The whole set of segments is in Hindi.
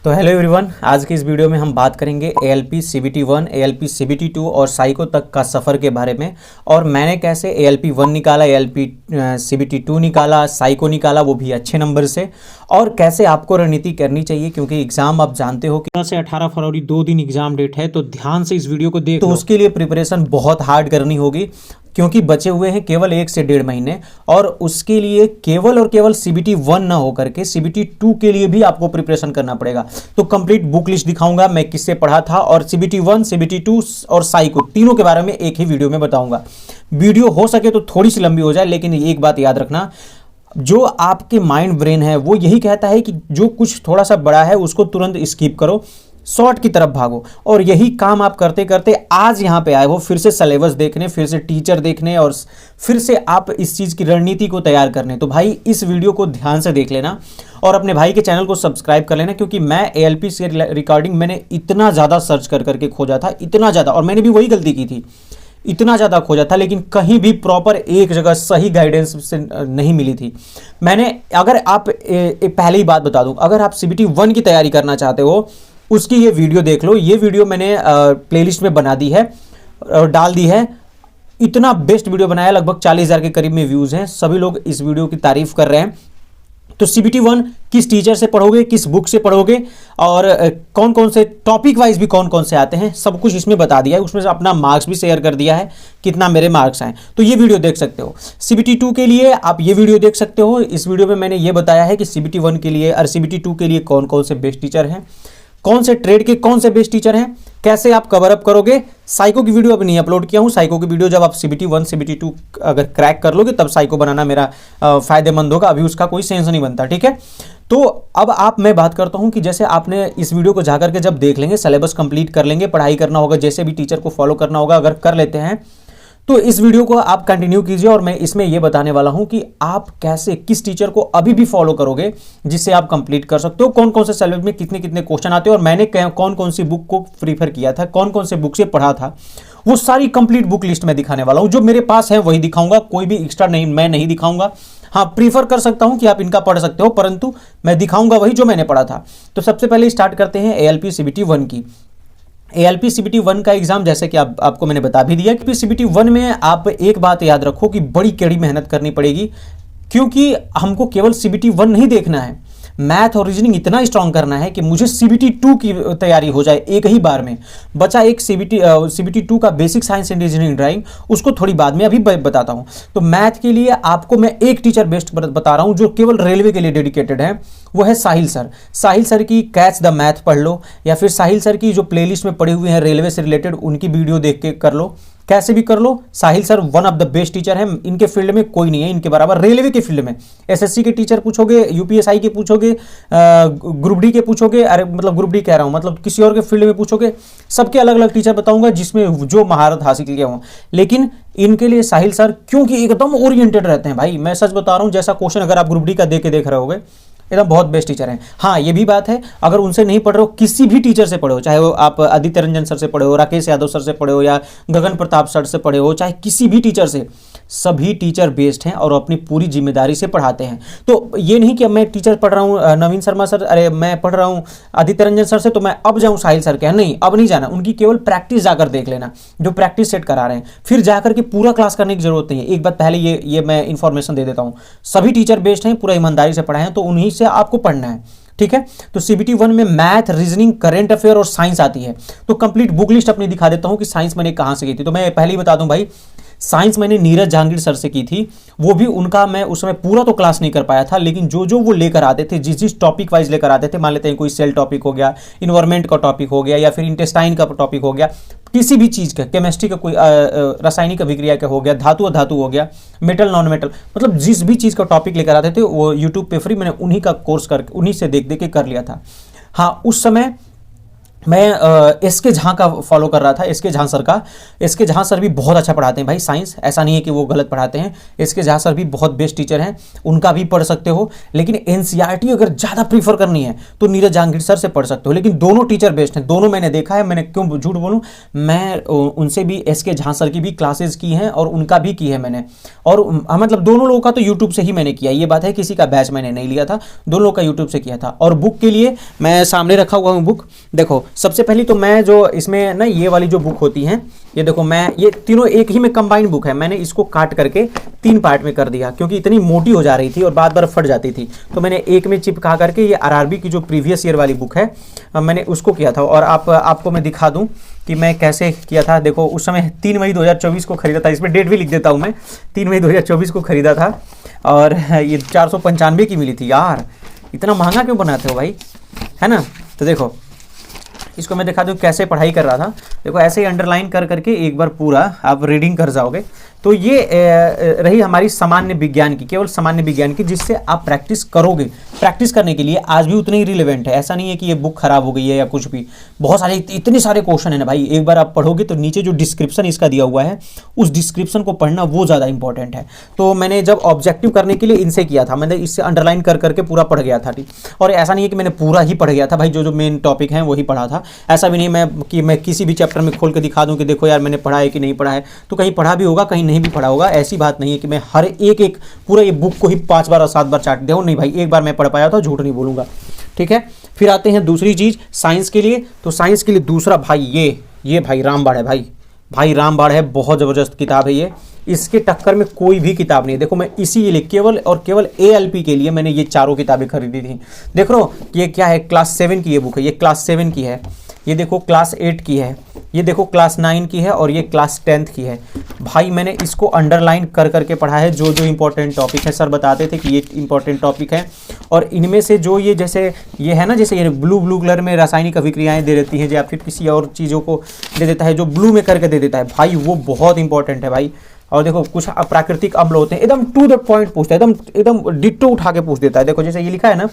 तो हेलो एवरीवन, आज की इस वीडियो में हम बात करेंगे एएलपी सीबीटी 1, एएलपी सीबीटी 2 और साइको तक का सफ़र के बारे में। और मैंने कैसे एएलपी 1 निकाला, एएलपी सीबीटी 2 निकाला, साइको निकाला, वो भी अच्छे नंबर से। और कैसे आपको रणनीति करनी चाहिए, क्योंकि एग्जाम आप जानते हो कि 15 से 18 फरवरी 2 दिन एग्जाम डेट है। तो ध्यान से इस वीडियो को देख, तो उसके लिए प्रिपरेशन बहुत हार्ड करनी होगी, क्योंकि बचे हुए हैं केवल 1 से 1.5 महीने। और उसके लिए केवल और केवल सीबीटी 1 ना होकर के सीबीटी 2 के लिए भी आपको प्रिपरेशन करना पड़ेगा। तो कंप्लीट बुक लिस्ट दिखाऊंगा मैं किससे पढ़ा था, और सीबीटी 1, सीबीटी 2 और साइको तीनों के बारे में एक ही वीडियो में बताऊंगा। वीडियो हो सके तो थोड़ी सी लंबी हो जाए, लेकिन एक बात याद रखना, जो आपके माइंड ब्रेन है वो यही कहता है कि जो कुछ थोड़ा सा बड़ा है उसको तुरंत स्किप करो, शॉर्ट की तरफ भागो। और यही काम आप करते करते आज यहाँ पे आए हो, फिर से सिलेबस देखने, फिर से टीचर देखने, और फिर से आप इस चीज़ की रणनीति को तैयार करने। तो भाई इस वीडियो को ध्यान से देख लेना और अपने भाई के चैनल को सब्सक्राइब कर लेना, क्योंकि मैं एएलपी से रिकॉर्डिंग मैंने इतना ज़्यादा सर्च कर करके खोजा था, इतना ज़्यादा, और मैंने भी वही गलती की थी, इतना ज़्यादा खोजा था, लेकिन कहीं भी प्रॉपर एक जगह सही गाइडेंस से नहीं मिली थी मैंने। अगर आप पहले ही बात बता दूं, अगर आप सीबीटी 1 की तैयारी करना चाहते हो, उसकी ये वीडियो देख लो। ये वीडियो मैंने प्लेलिस्ट में बना दी है और डाल दी है। इतना बेस्ट वीडियो बनाया, लगभग 40,000 के करीब में व्यूज़ हैं। सभी लोग इस वीडियो की तारीफ कर रहे हैं। तो सीबीटी 1 किस टीचर से पढ़ोगे, किस बुक से पढ़ोगे, और कौन कौन से टॉपिक वाइज भी कौन कौन से आते हैं, सब कुछ इसमें बता दिया है। उसमें से अपना मार्क्स भी शेयर कर दिया है, कितना मेरे मार्क्स आए। तो ये वीडियो देख सकते हो। सीबीटी 2 के लिए आप ये वीडियो देख सकते हो। इस वीडियो में मैंने ये बताया है कि सीबीटी 1 के लिए और सीबीटी 2 के लिए कौन कौन से बेस्ट टीचर हैं, कौन से ट्रेड के कौन से बेस्ट टीचर हैं, कैसे आप कवर अप करोगे। साइको की वीडियो अभी नहीं अपलोड किया हूं। साइको की वीडियो जब आप सीबीटी 1, सीबीटी 2 अगर क्रैक कर लोगे, तब साइको बनाना मेरा फायदेमंद होगा। अभी उसका कोई सेंस नहीं बनता, ठीक है। तो अब मैं बात करता हूं कि जैसे आपने इस वीडियो को जाकर के जब देख लेंगे, सिलेबस कंप्लीट कर लेंगे, पढ़ाई करना होगा, जैसे भी टीचर को फॉलो करना होगा, अगर कर लेते हैं तो इस वीडियो को आप कंटिन्यू कीजिए। और मैं इसमें यह बताने वाला हूं कि आप कैसे किस टीचर को अभी भी फॉलो करोगे जिससे आप कंप्लीट कर सकते हो, कौन कौन से सिलेबस में कितने कितने क्वेश्चन आते हैं, और मैंने कौन कौन सी बुक को प्रीफर किया था, कौन कौन से बुक से पढ़ा था, वो सारी कंप्लीट बुक लिस्ट में दिखाने वाला हूं। जो मेरे पास है वही दिखाऊंगा, कोई भी एक्स्ट्रा नहीं मैं नहीं दिखाऊंगा। हाँ, प्रीफर कर सकता हूं कि आप इनका पढ़ सकते हो, परंतु मैं दिखाऊंगा वही जो मैंने पढ़ा था। तो सबसे पहले स्टार्ट करते हैं एएलपी सीबीटी 1 की। एएलपी सीबीटी 1 का एग्जाम जैसे कि आपको मैंने बता भी दिया कि सीबीटी 1 में आप एक बात याद रखो कि बड़ी कड़ी मेहनत करनी पड़ेगी, क्योंकि हमको केवल सीबीटी 1 नहीं देखना है, मैथ और रीजनिंग इतना स्ट्रांग करना है कि मुझे सीबीटी 2 की तैयारी हो जाए एक ही बार में। बचा एक सीबीटी 2 का basic science and reasoning drawing, उसको थोड़ी बाद में अभी बताता हूं। तो मैथ के लिए आपको मैं एक टीचर बेस्ट बता रहा हूं जो केवल रेलवे के लिए डेडिकेटेड है, वो है साहिल सर। साहिल सर की कैच द मैथ पढ़ लो, या फिर साहिल सर की जो प्लेलिस्ट में पड़ी हुई है रेलवे से रिलेटेड, उनकी वीडियो देख के कर लो, कैसे भी कर लो। Sahil sir one of the best teacher हैं, इनके फील्ड में कोई नहीं है इनके बराबर। रेलवे के फील्ड में एसएससी के टीचर पूछोगे, यूपीएसआई के पूछोगे, ग्रुप डी के पूछोगे, अरे मतलब ग्रुप डी कह रहा हूं, मतलब किसी और के फील्ड में पूछोगे, सबके अलग अलग टीचर बताऊंगा जिसमें जो महारत हासिल किया हो। लेकिन इनके लिए साहिल सर क्योंकि एकदम ओरिएंटेड रहते हैं भाई, मैं सच बता रहा हूं, जैसा क्वेश्चन अगर आप ग्रुप डी का देख रहे होगे, एकदम बहुत बेस्ट टीचर हैं। हाँ, ये भी बात है, अगर उनसे नहीं पढ़ रहे हो, किसी भी टीचर से पढ़े हो, चाहे वो आप आदित्य रंजन सर से पढ़े हो, राकेश यादव सर से पढ़े हो, या गगन प्रताप सर से पढ़े हो, चाहे किसी भी टीचर से, सभी टीचर बेस्ट हैं और अपनी पूरी जिम्मेदारी से पढ़ाते हैं। तो ये नहीं कि मैं टीचर पढ़ रहा हूँ नवीन शर्मा सर, अरे मैं पढ़ रहा हूँ आदित्य रंजन सर से, तो मैं अब जाऊँ साहिल सर के, नहीं, अब नहीं जाना। उनकी केवल प्रैक्टिस जाकर देख लेना, जो प्रैक्टिस सेट करा रहे हैं, फिर जाकर के पूरा क्लास करने की जरूरत नहीं है। एक बात पहले ये मैं इंफॉर्मेशन दे देता हूँ, सभी टीचर बेस्ट हैं, पूरा ईमानदारी से पढ़ाए हैं, तो उन्हीं से आपको पढ़ना है, ठीक है। तो सीबीटी 1 में मैथ, रीजनिंग, करंट अफेयर और साइंस आती है। तो कंप्लीट बुक लिस्ट अपनी दिखा देता हूं कि साइंस मैंने कहां से की थी। तो मैं पहले ही बता दूं भाई, साइंस मैंने नीरज जहांगीर सर से की थी। वो भी उनका मैं उस समय पूरा तो क्लास नहीं कर पाया था, लेकिन जो वो लेकर आते थे, जिस टॉपिक वाइज लेकर आते थे, मान लेते हैं कोई सेल टॉपिक हो गया, इन्वायरमेंट का टॉपिक हो गया, या फिर इंटेस्टाइन का टॉपिक हो गया, किसी भी चीज़ का, केमिस्ट्री का कोई रासायनिक अभिक्रिया का हो गया, धातु अधातु हो गया, मेटल नॉन मेटल, मतलब जिस भी चीज़ का टॉपिक लेकर आते थे वो यूट्यूब पे फ्री मैंने उन्हीं का कोर्स करके, उन्हीं से देख देख के कर लिया था। हाँ, उस समय मैं एस के झा का फॉलो कर रहा था, एस के झा सर का। एस के झा सर भी बहुत अच्छा पढ़ाते हैं भाई साइंस, ऐसा नहीं है कि वो गलत पढ़ाते हैं। एस के झा सर भी बहुत बेस्ट टीचर हैं, उनका भी पढ़ सकते हो। लेकिन एनसीईआरटी अगर ज़्यादा प्रीफर करनी है तो नीरज जहांगीर सर से पढ़ सकते हो। लेकिन दोनों टीचर बेस्ट हैं, दोनों मैंने देखा है, मैंने क्यों झूठ बोलूँ, मैं उनसे भी एस के झा सर की भी क्लासेज की हैं और उनका भी की है मैंने। और मतलब दोनों लोगों का तो यूट्यूब से ही मैंने किया, ये बात है, किसी का बैच मैंने नहीं लिया था, दोनों लोग का यूट्यूब से किया था। और बुक के लिए मैं सामने रखा हुआ हूँ बुक। देखो सबसे पहले तो मैं जो इसमें ना ये वाली जो बुक होती हैं, ये देखो, मैं ये तीनों एक ही में कंबाइंड बुक है। मैंने इसको काट करके 3 पार्ट में कर दिया क्योंकि इतनी मोटी हो जा रही थी और बार बार फट जाती थी, तो मैंने एक में चिपका करके ये आरआरबी की जो प्रीवियस ईयर वाली बुक है मैंने उसको किया था। और आपको मैं दिखा दूं कि मैं कैसे किया था। देखो उस समय 3 मई 2024 को खरीदा था, इसमें डेट भी लिख देता हूँ मैं, 3 मई 2024 को खरीदा था और ये 495 की मिली थी। यार इतना महंगा क्यों बनाते हो भाई, है ना। तो देखो इसको मैं दिखा दूँ कैसे पढ़ाई कर रहा था। देखो ऐसे ही अंडरलाइन कर करके एक बार पूरा आप रीडिंग कर जाओगे। तो ये रही हमारी सामान्य विज्ञान की, केवल सामान्य विज्ञान की, जिससे आप प्रैक्टिस करोगे। प्रैक्टिस करने के लिए आज भी उतनी ही रिलेवेंट है, ऐसा नहीं है कि ये बुक खराब हो गई है या कुछ भी। बहुत सारे इतने सारे क्वेश्चन है ना भाई, एक बार आप पढ़ोगे तो नीचे जो डिस्क्रिप्शन इसका दिया हुआ है उस डिस्क्रिप्शन को पढ़ना वो ज़्यादा इंपॉर्टेंट है। तो मैंने जब ऑब्जेक्टिव करने के लिए इनसे किया था, मैंने इससे अंडरलाइन कर करके पूरा पढ़ गया था। और ऐसा नहीं है कि मैंने पूरा ही पढ़ गया था भाई, जो मेन टॉपिक है वही पढ़ा था। ऐसा भी नहीं मैं किसी भी चैप्टर में खोल के दिखा दूं कि देखो यार मैंने पढ़ा है कि नहीं पढ़ा है, तो कहीं पढ़ा भी होगा कहीं नहीं भी पढ़ा होगा। ऐसी बात नहीं है कि मैं हर एक पूरा ये बुक को ही 5 बार और 7 बार चाट दूं, नहीं भाई, एक बार मैं पढ़ पाया था, झूठ नहीं बोलूंगा, ठीक है। फिर आते हैं दूसरी चीज साइंस के लिए। तो साइंस के लिए दूसरा भाई ये भाई रामबाण है भाई रामबाण है, बहुत जबरदस्त किताब है ये, इसके टक्कर में कोई भी किताब नहीं है। देखो मैं इसीलिए केवल और केवल एएलपी के लिए मैंने ये चारों किताबें खरीदी थी। देख लो ये क्या है, क्लास 7 की ये बुक है, ये क्लास 7 की है, ये देखो क्लास 8 की है, ये देखो क्लास 9 की है और ये क्लास 10th की है। भाई मैंने इसको अंडरलाइन कर करके पढ़ा है, जो जो इंपॉर्टेंट टॉपिक है। सर बताते थे कि ये इंपॉर्टेंट टॉपिक है और इनमें से जो ये जैसे ये है ना, जैसे ये ब्लू कलर में रासायनिक अभिक्रियाएं दे देती हैं, या फिर किसी और चीज़ों को दे देता है जो ब्लू में करके दे देता है भाई, वो बहुत इंपॉर्टेंट है भाई। और देखो कुछ प्राकृतिक अम्ल होते हैं, एकदम टू द पॉइंट पूछता है, एकदम डिट्टो उठा के पूछ देता है। देखो जैसे ये लिखा है ना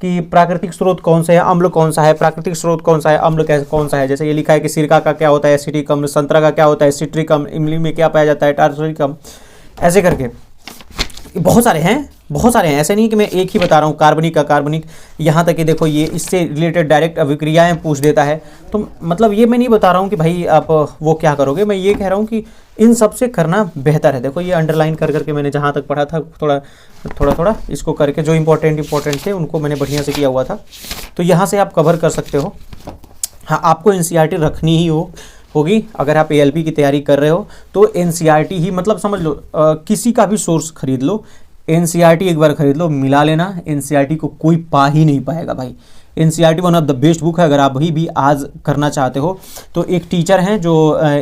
कि प्राकृतिक स्रोत कौन सा है, अम्ल कौन सा है, प्राकृतिक स्रोत कौन सा है, अम्ल कौन सा है। जैसे ये लिखा है कि सिरका का क्या होता है, एसिटिक अम्ल, संतरा का क्या होता है, सिट्रिक अम्ल, इमली में क्या पाया जाता है, टार्टरिक अम्ल, ऐसे करके बहुत सारे हैं, ऐसे नहीं कि मैं एक ही बता रहा हूँ। कार्बनिक, यहाँ तक कि देखो ये इससे रिलेटेड डायरेक्ट अभिक्रियाएं पूछ देता है। तो मतलब ये मैं नहीं बता रहा हूँ कि भाई आप वो क्या करोगे, मैं ये कह रहा हूँ कि इन सब से करना बेहतर है। देखो ये अंडरलाइन कर करके मैंने जहाँ तक पढ़ा था थोड़ा इसको करके जो इंपॉर्टेंट थे उनको मैंने बढ़िया से किया हुआ था। तो यहाँ से आप कवर कर सकते हो। हाँ, आपको एनसीईआरटी रखनी ही होगी अगर आप एएलपी की तैयारी कर रहे हो तो एनसीईआरटी ही, मतलब समझ लो किसी का भी सोर्स खरीद लो, एनसीईआरटी एक बार खरीद लो, मिला लेना। एनसीईआरटी को कोई पा ही नहीं पाएगा भाई। NCERT one of the best book है अगर आप भी आज करना चाहते हो। तो एक टीचर हैं जो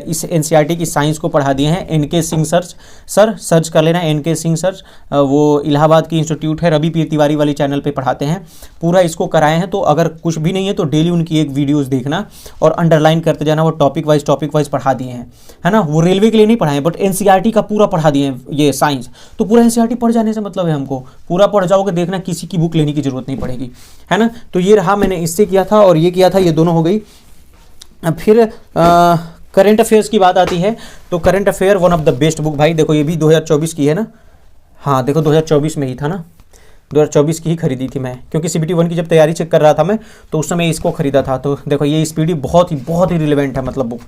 इस एनसीईआरटी की साइंस को पढ़ा दिए हैं, एनके सिंह सर सर्च कर लेना, एनके सिंह सर, वो इलाहाबाद की इंस्टीट्यूट है, रवि पीर तिवारी वाली चैनल पे पढ़ाते हैं, पूरा इसको कराए हैं। तो अगर कुछ भी नहीं है तो डेली उनकी एक वीडियोज़ देखना और अंडरलाइन करते जाना। वो टॉपिक वाइज पढ़ा दिए हैं, है ना। वो रेलवे के लिए नहीं पढ़ाए बट एनसीईआरटी का पूरा पढ़ा दिए हैं ये साइंस। तो पूरा एनसीईआरटी पढ़ जाने से मतलब है हमको, पूरा पढ़ जाओगे, देखना किसी की बुक लेने की जरूरत नहीं पड़ेगी, है ना। तो ये रहा, मैंने इससे किया था और ये किया था, ये दोनों हो गई। फिर करंट अफेयर्स की बात आती है तो current affair one of the best book भाई। देखो ये भी 2024 की है ना, हाँ देखो 2024 में ही था ना, 2024 की ही खरीदी थी मैं, क्योंकि CBT 1 की जब तैयारी चेक कर रहा था मैं तो उस समय इसको खरीदा था। तो देखो ये स्पीडी बहुत ही रिलेवेंट है, मतलब बुक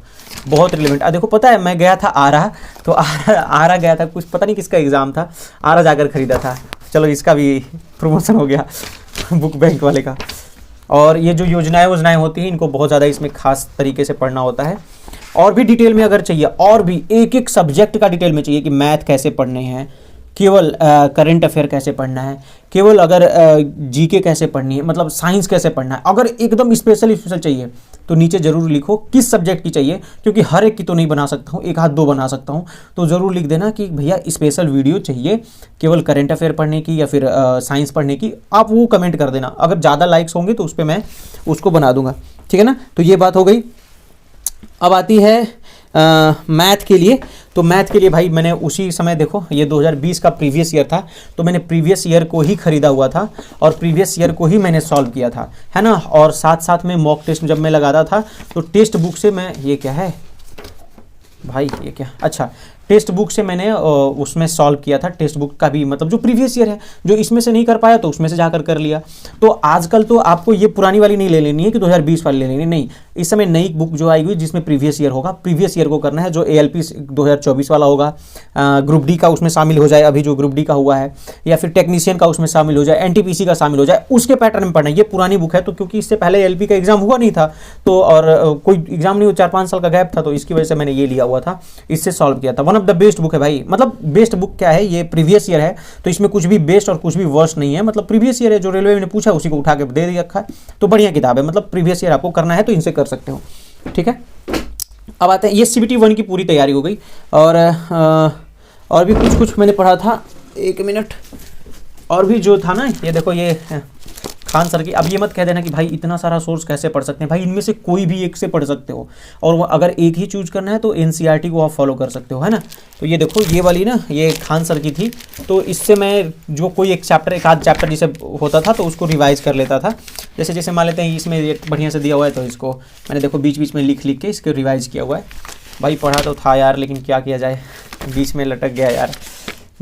बहुत रिलेवेंट। देखो पता है मैं गया था आरा गया था, कुछ पता नहीं किसका एग्ज़ाम था, आरा जाकर खरीदा था। चलो इसका भी प्रमोशन हो गया बुक बैंक वाले का। और ये जो योजनाएं होती हैं इनको बहुत ज़्यादा इसमें खास तरीके से पढ़ना होता है। और भी डिटेल में अगर चाहिए, और भी एक सब्जेक्ट का डिटेल में चाहिए कि मैथ कैसे पढ़ने हैं, केवल करंट अफेयर कैसे पढ़ना है, केवल अगर जीके कैसे पढ़नी है, मतलब साइंस कैसे पढ़ना है, अगर एकदम स्पेशल चाहिए तो नीचे ज़रूर लिखो किस सब्जेक्ट की चाहिए, क्योंकि हर एक की तो नहीं बना सकता हूँ, एक आध दो बना सकता हूँ। तो ज़रूर लिख देना कि भैया स्पेशल वीडियो चाहिए केवल करंट अफेयर पढ़ने की या फिर साइंस पढ़ने की, आप वो कमेंट कर देना। अगर ज़्यादा लाइक्स होंगे तो उस पर मैं उसको बना दूंगा, ठीक है ना। तो ये बात हो गई। अब आती है मैथ के लिए। तो मैथ के लिए भाई मैंने उसी समय देखो ये 2020 का प्रीवियस ईयर था, तो मैंने प्रीवियस ईयर को ही खरीदा हुआ था और प्रीवियस ईयर को ही मैंने सॉल्व किया था, है ना। और साथ साथ में मॉक टेस्ट जब मैं लगाता था तो टेक्स्ट बुक से मैं, ये क्या है भाई, ये क्या, अच्छा टेक्स्ट बुक से मैंने उसमें सॉल्व किया था। टेक्स्ट बुक का भी मतलब जो प्रीवियस ईयर है, जो इसमें से नहीं कर पाया तो उसमें से जाकर कर लिया। तो आजकल तो आपको ये पुरानी वाली नहीं ले लेनी है कि 2020 वाली ले लेनी, नहीं, इस समय नई बुक जो आई हुई जिसमें प्रीवियस ईयर होगा, प्रीवियस ईयर को करना है। जो ALP 2024 वाला होगा, ग्रुप डी का उसमें शामिल हो जाए, अभी जो ग्रुप डी का हुआ है, या फिर टेक्नीशियन का उसमें शामिल हो जाए, NTPC का शामिल हो जाए, उसके पैटर्न में पढ़ना है। ये पुरानी बुक है, तो क्योंकि इससे पहले ALP का एग्जाम हुआ नहीं था, तो और कोई एग्जाम नहीं, 4-5 साल का गैप था, तो इसकी वजह से मैंने ये लिया हुआ था, इससे सॉल्व किया था। One of the best book है भाई, मतलब बेस्ट बुक क्या है, ये प्रीवियस ईयर है, तो इसमें कुछ भी बेस्ट और कुछ भी वर्स्ट नहीं है, मतलब प्रीवियस ईयर है, जो रेलवे ने पूछा उसी को उठा के दे दिया रखा है। तो बढ़िया किताब है, मतलब प्रीवियस ईयर आपको करना है तो इनसे कर सकते हो, ठीक है। अब आते हैं, ये CBT 1 की पूरी तैयारी हो गई, और भी कुछ मैंने पढ़ा था, 1 मिनट, और भी जो था ना, ये देखो ये खान सर की। अब ये मत कह देना कि भाई इतना सारा सोर्स कैसे पढ़ सकते हैं, भाई इनमें से कोई भी एक से पढ़ सकते हो, और वो अगर एक ही चूज करना है तो NCERT को आप फॉलो कर सकते हो, है ना। तो ये देखो ये वाली ना, ये खान सर की थी, तो इससे मैं जो कोई एक चैप्टर, एक आध चैप्टर जिसे होता था तो उसको रिवाइज कर लेता था। जैसे जैसे मान लेते हैं इसमें ये बढ़िया से दिया हुआ है, तो इसको मैंने देखो बीच बीच में लिख के इसको रिवाइज किया हुआ है। भाई पढ़ा तो था यार, लेकिन क्या किया जाए, बीच में लटक गया यार,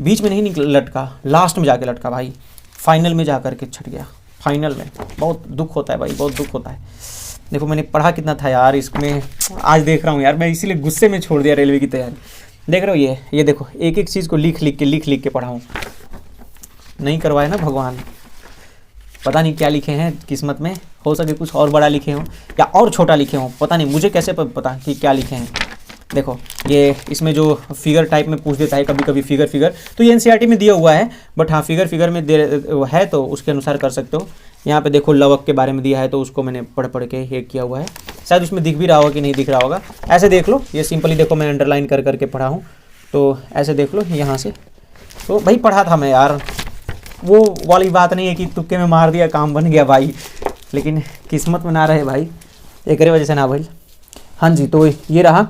बीच में नहीं लटका, लास्ट में जाके लटका भाई, फाइनल में जा करके छट गया, फाइनल में। बहुत दुख होता है भाई, बहुत दुख होता है। देखो मैंने पढ़ा कितना था यार इसमें, आज देख रहा हूँ यार, मैं इसीलिए गुस्से में छोड़ दिया रेलवे की तैयारी। देख रहे हो ये देखो, एक एक चीज़ को लिख लिख के पढ़ा हूँ। नहीं करवाए ना भगवान, पता नहीं क्या लिखे हैं किस्मत में, हो सके कुछ और बड़ा लिखे हों या और छोटा लिखे हों, पता नहीं, मुझे कैसे पता कि क्या लिखे हैं। देखो ये इसमें जो फिगर टाइप में पूछ देता है कभी कभी, फिगर तो ये NCERT में दिया हुआ है, बट हाँ फिगर में दे है तो उसके अनुसार कर सकते हो। यहाँ पे देखो लवक के बारे में दिया है, तो उसको मैंने पढ़ के ये किया हुआ है, शायद उसमें दिख भी रहा होगा कि नहीं दिख रहा होगा। ऐसे देख लो, ये सिंपली देखो मैं अंडरलाइन कर करके पढ़ा हूँ, तो ऐसे देख लो यहाँ से। तो भाई पढ़ा था मैं यार, वो वाली बात नहीं है कि तुक्के में मार दिया काम बन गया भाई, लेकिन किस्मत में ना रहे भाई, एक वजह से ना भाई। हाँ जी, तो ये रहा,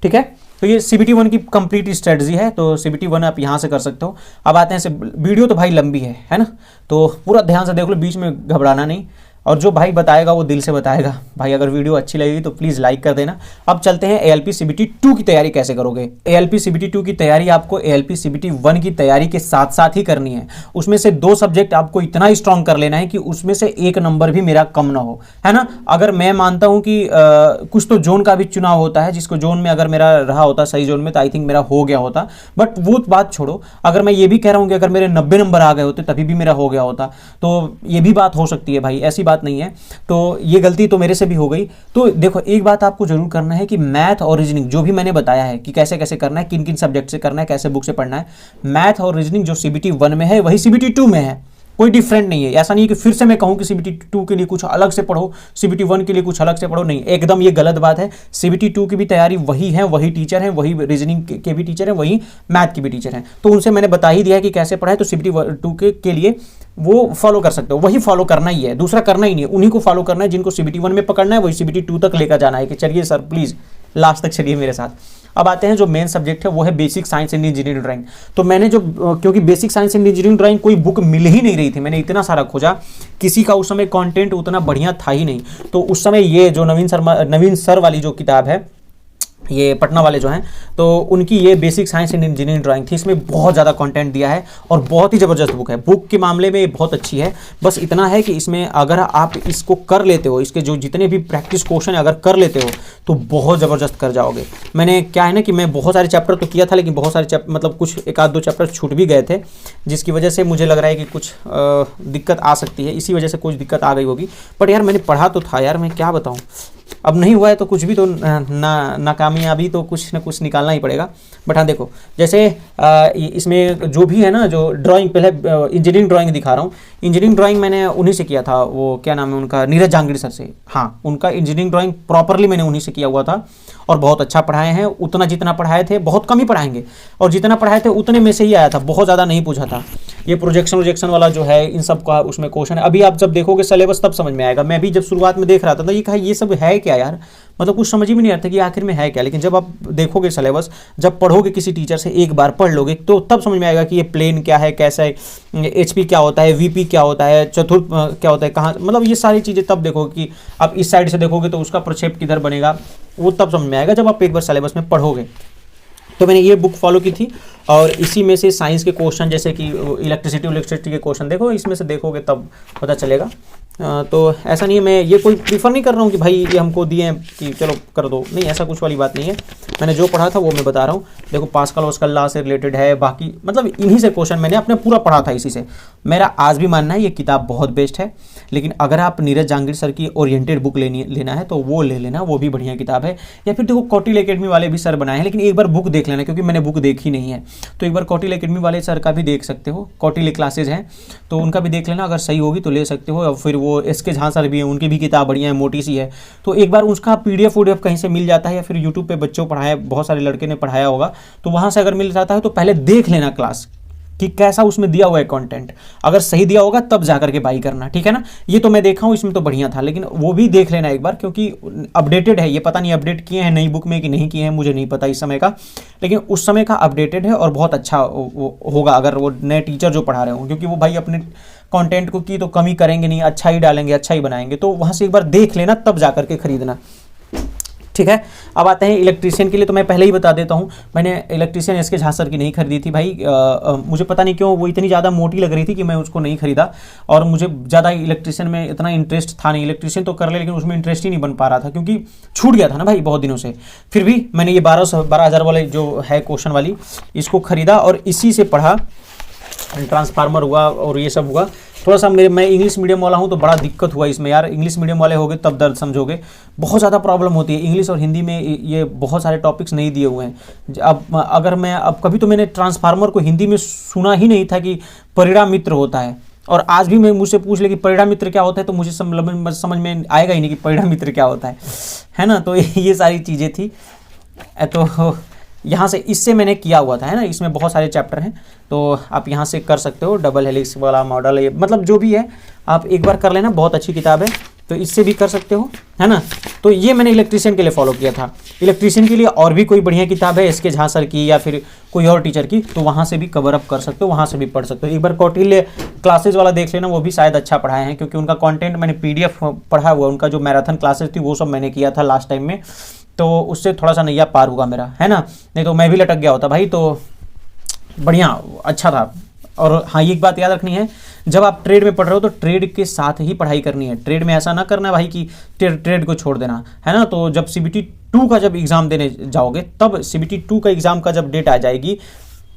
ठीक है। तो ये CBT 1 की कंप्लीट स्ट्रेटजी है, तो CBT 1 आप यहाँ से कर सकते हो। अब आते हैं, वीडियो तो भाई लंबी है ना, तो पूरा ध्यान से देख लो, बीच में घबराना नहीं, और जो भाई बताएगा वो दिल से बताएगा भाई। अगर वीडियो अच्छी लगेगी तो प्लीज़ लाइक कर देना। अब चलते हैं ALP CBT 2 की तैयारी कैसे करोगे। ALP CBT 2 की तैयारी आपको ALP CBT 1 की तैयारी के साथ साथ ही करनी है। उसमें से 2 सब्जेक्ट आपको इतना स्ट्रॉन्ग कर लेना है कि उसमें से 1 नंबर भी मेरा कम ना हो, है ना। अगर मैं मानता हूं कि कुछ तो जोन का भी चुनाव होता है, जिसको जोन में अगर मेरा रहा होता सही जोन में तो आई थिंक मेरा हो गया होता, बट वो बात छोड़ो। अगर मैं ये भी कह रहा हूँ कि अगर मेरे 90 नंबर आ गए होते तभी भी मेरा हो गया होता, तो ये भी बात हो सकती है भाई, ऐसी बात नहीं है। तो ये गलती तो मेरे से भी हो गई। तो देखो एक बात आपको जरूर करना है कि मैथ और रीजनिंग जो भी मैंने बताया है कि कैसे कैसे करना है, किन किन सब्जेक्ट से करना है, कैसे बुक से पढ़ना है, मैथ और रीजनिंग जो CBT 1 में है वही CBT 2 में है, कोई डिफरेंट नहीं है। ऐसा नहीं है कि फिर से मैं कहूं कि CBT 2 के लिए कुछ अलग से पढ़ो, CBT 1 के लिए कुछ अलग से पढ़ो, नहीं, एकदम ये गलत बात है। CBT 2 की भी तैयारी वही है, वही टीचर है, वही रीजनिंग के भी टीचर है, वही मैथ की भी टीचर है, तो उनसे मैंने बता ही दिया है कि कैसे पढ़ाए। तो CBT 2 के लिए वो फॉलो कर सकते हो, वही फॉलो करना ही है, दूसरा करना ही नहीं है, उन्हीं को फॉलो करना है जिनको CBT 1 में पकड़ना है, वही CBT 2 तक लेकर जाना है कि चलिए सर प्लीज़ लास्ट तक चलिए मेरे साथ। अब आते हैं जो मेन सब्जेक्ट है वो है basic science and engineering drawing. तो मैंने जो क्योंकि basic science and engineering drawing कोई बुक मिल ही नहीं रही थी, मैंने इतना सारा खोजा, किसी का उस समय कंटेंट उतना बढ़िया था ही नहीं। तो उस समय ये जो नवीन सर वाली जो किताब है, ये पटना वाले जो हैं, तो उनकी ये basic science and engineering drawing थी। इसमें बहुत ज़्यादा कंटेंट दिया है और बहुत ही ज़बरदस्त बुक है। बुक के मामले में ये बहुत अच्छी है, बस इतना है कि इसमें अगर आप इसको कर लेते हो, इसके जो जितने भी प्रैक्टिस क्वेश्चन अगर कर लेते हो तो बहुत ज़बरदस्त कर जाओगे। मैंने क्या है ना कि मैं बहुत सारे चैप्टर तो किया था, लेकिन बहुत सारे मतलब कुछ 1-2 चैप्टर छूट भी गए थे, जिसकी वजह से मुझे लग रहा है कि कुछ दिक्कत आ सकती है, इसी वजह से कुछ दिक्कत आ गई होगी। बट यार मैंने पढ़ा तो था यार, मैं क्या बताऊँ, अब नहीं हुआ है तो कुछ भी तो नाकामयाबी तो कुछ ना कुछ निकालना ही पड़ेगा। बट हाँ देखो, जैसे इसमें जो भी है ना, जो ड्राइंग, पहले इंजीनियरिंग ड्राइंग दिखा रहा हूँ। इंजीनियरिंग ड्राइंग मैंने उन्हीं से किया था, वो क्या नाम है उनका, नीरज जहांगीर सर से। हाँ, उनका इंजीनियरिंग ड्राइंग प्रॉपरली मैंने उन्हीं से किया हुआ था और बहुत अच्छा पढ़ाए हैं। उतना जितना पढ़ाए थे, बहुत कम ही पढ़ाएंगे, और जितना पढ़ाए थे उतने में से ही आया था, बहुत ज़्यादा नहीं पूछा था। ये प्रोजेक्शन वाला जो है, इन सब का उसमें क्वेश्चन है। अभी आप जब देखोगे सिलेबस तब समझ में आएगा। मैं भी जब शुरुआत में देख रहा था तो ये कहा ये सब है क्या क्या यार, मतलब कुछ समझ ही में नहीं आता कि आखिर में है क्या। लेकिन जब आप देखोगे सिलेबस, जब पढ़ोगे किसी टीचर से, एक बार पढ़ लोगे तो तब समझ में आएगा कि ये प्लेन क्या है, कैसा है, HP क्या होता है, VP क्या होता है, चतुर्थ क्या होता है, कहाँ, मतलब ये सारी चीज़ें तब देखोगे कि आप इस साइड से देखोगे तो उसका प्रक्षेप किधर बनेगा, वो तब समझ में आएगा जब आप एक बार सिलेबस में पढ़ोगे। तो मैंने ये बुक फॉलो की थी और इसी में से साइंस के क्वेश्चन जैसे कि इलेक्ट्रिसिटी के क्वेश्चन देखो, इसमें से देखोगे तब पता चलेगा। तो ऐसा नहीं है, मैं ये कोई प्रीफर नहीं कर रहा हूँ कि भाई ये हमको दिए हैं कि चलो कर दो, नहीं, ऐसा कुछ वाली बात नहीं है। मैंने जो पढ़ा था वो मैं बता रहा हूँ। देखो पास्कल वास्कल लॉ से रिलेटेड है, बाकी मतलब इन्हीं से क्वेश्चन मैंने अपने पूरा पढ़ा था इसी से। मेरा आज भी मानना है ये किताब बहुत बेस्ट है, लेकिन अगर आप नीरज जहांगीर सर की ओरिएंटेड बुक लेना है तो वो ले लेना, वो भी बढ़िया किताब है। या फिर देखो कौटिल्य एकेडमी वाले भी सर बनाए हैं, लेकिन एक बार बुक देख लेना, क्योंकि मैंने बुक देखी नहीं है। तो एक बार कौटिल्य एकेडमी वाले सर का भी देख सकते हो, कौटिल्य क्लासेज हैं तो उनका भी देख लेना, अगर सही होगी तो ले सकते हो। और फिर वो SK झा सर भी हैं, उनकी भी किताब बढ़िया है, मोटी सी है, तो एक बार उसका PDF कहीं से मिल जाता है, या फिर यूट्यूब पे बच्चों पढ़ाया, बहुत सारे लड़के ने पढ़ाया होगा, तो वहाँ से अगर मिल जाता है तो पहले देख लेना क्लास कि कैसा उसमें दिया हुआ है कंटेंट। अगर सही दिया होगा तब जाकर के बाई करना, ठीक है ना। ये तो मैं देखा हूँ, इसमें तो बढ़िया था, लेकिन वो भी देख लेना एक बार, क्योंकि अपडेटेड है। ये पता नहीं अपडेट किए हैं नई बुक में कि नहीं किए हैं, मुझे नहीं पता इस समय का, लेकिन उस समय का अपडेटेड है और बहुत अच्छा होगा अगर वो नए टीचर जो पढ़ा रहे हो, क्योंकि वो भाई अपने कंटेंट को की तो कमी करेंगे नहीं, अच्छा ही डालेंगे, अच्छा ही बनाएंगे। तो वहाँ से एक बार देख लेना तब जाकर के खरीदना, ठीक है। अब आते हैं इलेक्ट्रीशियन के लिए, तो मैं पहले ही बता देता हूँ, मैंने इलेक्ट्रीशियन SK झा सर की नहीं खरीदी थी भाई। मुझे पता नहीं क्यों वो इतनी ज़्यादा मोटी लग रही थी कि मैं उसको नहीं खरीदा, और मुझे ज़्यादा इलेक्ट्रीशियन में इतना इंटरेस्ट था नहीं। इलेक्ट्रीशियन तो कर ले, लेकिन उसमें इंटरेस्ट ही नहीं बन पा रहा था, क्योंकि छूट गया था ना भाई बहुत दिनों से। फिर भी मैंने ये 12,000 वाले जो है क्वेश्चन वाली, इसको खरीदा और इसी से पढ़ा। ट्रांसफार्मर हुआ और ये सब हुआ। थोड़ा सा मैं इंग्लिश मीडियम वाला हूँ तो बड़ा दिक्कत हुआ इसमें यार। इंग्लिश मीडियम वाले होगे तब दर्द समझोगे, बहुत ज़्यादा प्रॉब्लम होती है। इंग्लिश और हिंदी में ये बहुत सारे टॉपिक्स नहीं दिए हुए हैं। अब कभी तो मैंने ट्रांसफार्मर को हिंदी में सुना ही नहीं था कि परिणाम मित्र होता है, और आज भी मैं मुझसे पूछ ले कि परिणाम मित्र क्या होता है तो मुझे समझ में आएगा ही नहीं कि परिणाम मित्र क्या होता है ना। तो ये सारी चीज़ें थी। तो यहाँ से इससे मैंने किया हुआ था, है ना। इसमें बहुत सारे चैप्टर हैं, तो आप यहाँ से कर सकते हो। डबल हेलिक्स वाला मॉडल, ये मतलब जो भी है आप एक बार कर लेना, बहुत अच्छी किताब है, तो इससे भी कर सकते हो, है ना। तो ये मैंने इलेक्ट्रीशियन के लिए फॉलो किया था। इलेक्ट्रीशियन के लिए और भी कोई बढ़िया किताब है SK झा सर की या फिर कोई और टीचर की, तो वहाँ से भी कवर अप कर सकते हो, वहाँ से भी पढ़ सकते हो। एक बार कौटिल्य क्लासेज वाला देख लेना, वो भी शायद अच्छा पढ़ाए हैं, क्योंकि उनका कंटेंट मैंने PDF पढ़ा हुआ, उनका जो मैराथन क्लासेज थी वो सब मैंने किया था लास्ट टाइम में, तो उससे थोड़ा सा नैया पार हुआ मेरा, है ना। नहीं तो मैं भी लटक गया होता भाई। तो बढ़िया अच्छा था। और हाँ, ये एक बात याद रखनी है, जब आप ट्रेड में पढ़ रहे हो तो ट्रेड के साथ ही पढ़ाई करनी है। ट्रेड में ऐसा ना करना भाई कि ट्रेड को छोड़ देना, है ना। तो जब CBT 2 का जब एग्ज़ाम देने जाओगे, तब CBT 2 का एग्ज़ाम का जब डेट आ जाएगी,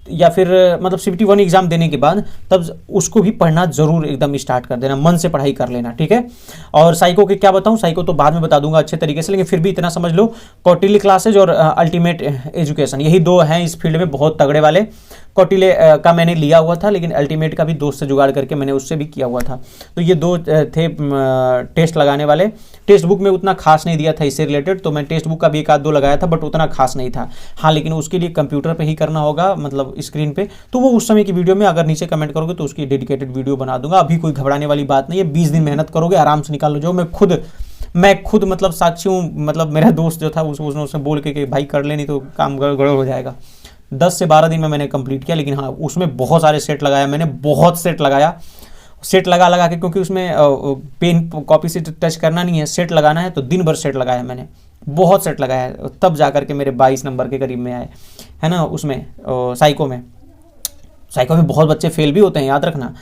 या फिर मतलब CBT 1 एग्जाम देने के बाद, तब उसको भी पढ़ना जरूर एकदम स्टार्ट कर देना, मन से पढ़ाई कर लेना, ठीक है। और साइको के क्या बताऊं, साइको तो बाद में बता दूंगा अच्छे तरीके से, लेकिन फिर भी इतना समझ लो, कौटिल्य क्लासेज और अल्टीमेट एजुकेशन, यही दो हैं इस फील्ड में बहुत तगड़े वाले। कौटिल्य का मैंने लिया हुआ था, लेकिन अल्टीमेट का भी दोस्त से जुगाड़ करके मैंने उससे भी किया हुआ था। तो ये दो थे टेस्ट लगाने वाले। टेक्स्ट बुक में उतना खास नहीं दिया था इससे रिलेटेड, तो मैं टेक्स्ट बुक का भी 1-2 लगाया था, बट उतना खास नहीं था। हाँ, लेकिन उसके लिए कंप्यूटर पे ही करना होगा, मतलब स्क्रीन पे। तो वो उस समय की वीडियो में अगर नीचे कमेंट करोगे तो उसकी डेडिकेटेड वीडियो बना दूंगा। अभी कोई घबराने वाली बात नहीं है, 20 दिन मेहनत करोगे आराम से निकाल लो। जो मैं खुद मतलब साक्षी हूँ, मतलब मेरा दोस्त जो था उसने बोल के भाई कर ले, नहीं तो काम गड़बड़ हो जाएगा। 10 से 12 दिन में मैंने कंप्लीट किया, लेकिन हाँ उसमें बहुत सारे सेट लगाया मैंने, बहुत सेट लगाया, सेट लगा के, क्योंकि उसमें पेन कॉपी से टच करना नहीं है, सेट लगाना है, तो दिन भर सेट लगाया मैंने, बहुत सेट लगाया, तब जा करके मेरे 22 नंबर के करीब में आए, है ना। उसमें साइको में बहुत बच्चे फेल भी होते हैं, याद रखना।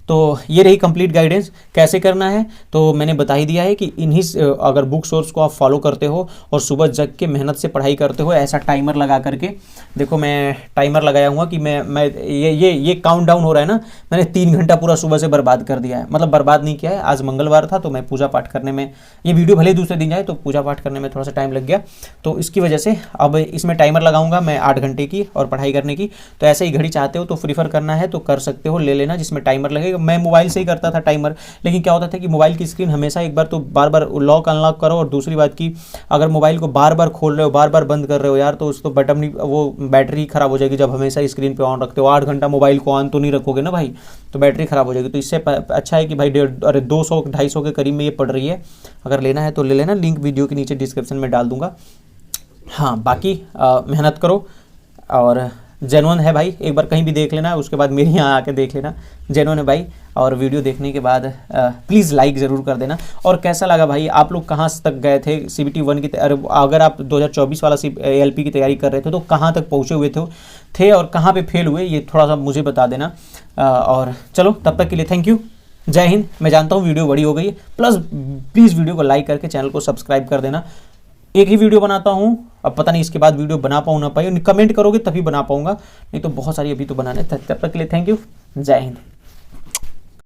तो ये रही कंप्लीट गाइडेंस, कैसे करना है तो मैंने बता ही दिया है कि इन्हीं अगर बुक सोर्स को आप फॉलो करते हो और सुबह जग के मेहनत से पढ़ाई करते हो, ऐसा टाइमर लगा करके, देखो मैं टाइमर लगाया हुआ कि मैं ये काउंट डाउन हो रहा है ना, मैंने 3 घंटा पूरा सुबह से बर्बाद कर दिया है। मतलब बर्बाद नहीं किया है, आज मंगलवार था तो मैं पूजा पाठ करने में, ये वीडियो भले दूसरे दिन जाए तो पूजा पाठ करने में थोड़ा सा टाइम लग गया, तो इसकी वजह से अब इसमें टाइमर लगाऊंगा मैं 8 घंटे की और पढ़ाई करने की। तो ऐसे ही घड़ी चाहते हो तो प्रीफर करना है तो कर सकते हो, ले लेना जिसमें टाइमर लगेगा। मैं मोबाइल से ही करता था टाइमर, लेकिन क्या होता था कि मोबाइल की स्क्रीन हमेशा एक बार तो बार बार लॉक अनलॉक करो, और दूसरी बात की अगर मोबाइल को बार बार खोल रहे हो बार बार बंद कर रहे हो यार, तो उस तो बटन नहीं, वो बैटरी खराब हो जाएगी। जब हमेशा स्क्रीन पे ऑन रखते हो 8 घंटा मोबाइल को ऑन तो नहीं रखोगे ना भाई, तो बैटरी खराब हो जाएगी। तो इससे अच्छा है कि भाई 200-250 के करीब में ये पड़ रही है। अगर लेना है तो ले लेना, लिंक वीडियो के नीचे डिस्क्रिप्शन में डाल दूंगा। हाँ बाकी मेहनत करो, और जेन्युइन है भाई, एक बार कहीं भी देख लेना, उसके बाद मेरे यहाँ आके देख लेना, जेन्युइन है भाई। और वीडियो देखने के बाद प्लीज़ लाइक ज़रूर कर देना। और कैसा लगा भाई, आप लोग कहाँ तक गए थे CBT 1 की अगर आप 2024 वाला ALP की तैयारी कर रहे थे तो कहाँ तक पहुँचे हुए थे और कहाँ पे फेल हुए, ये थोड़ा सा मुझे बता देना। और चलो तब तक के लिए थैंक यू, जय हिंद। मैं जानता हूँ वीडियो बड़ी हो गई है, प्लीज़ वीडियो को लाइक करके चैनल को सब्सक्राइब कर देना। एक ही वीडियो बनाता हूँ, अब पता नहीं इसके बाद वीडियो बना पाऊँ ना पाऊँ, कमेंट करोगे तभी बना पाऊँगा, नहीं तो बहुत सारी अभी तो बनाने। तब तक के लिए थैंक यू, जय हिंद।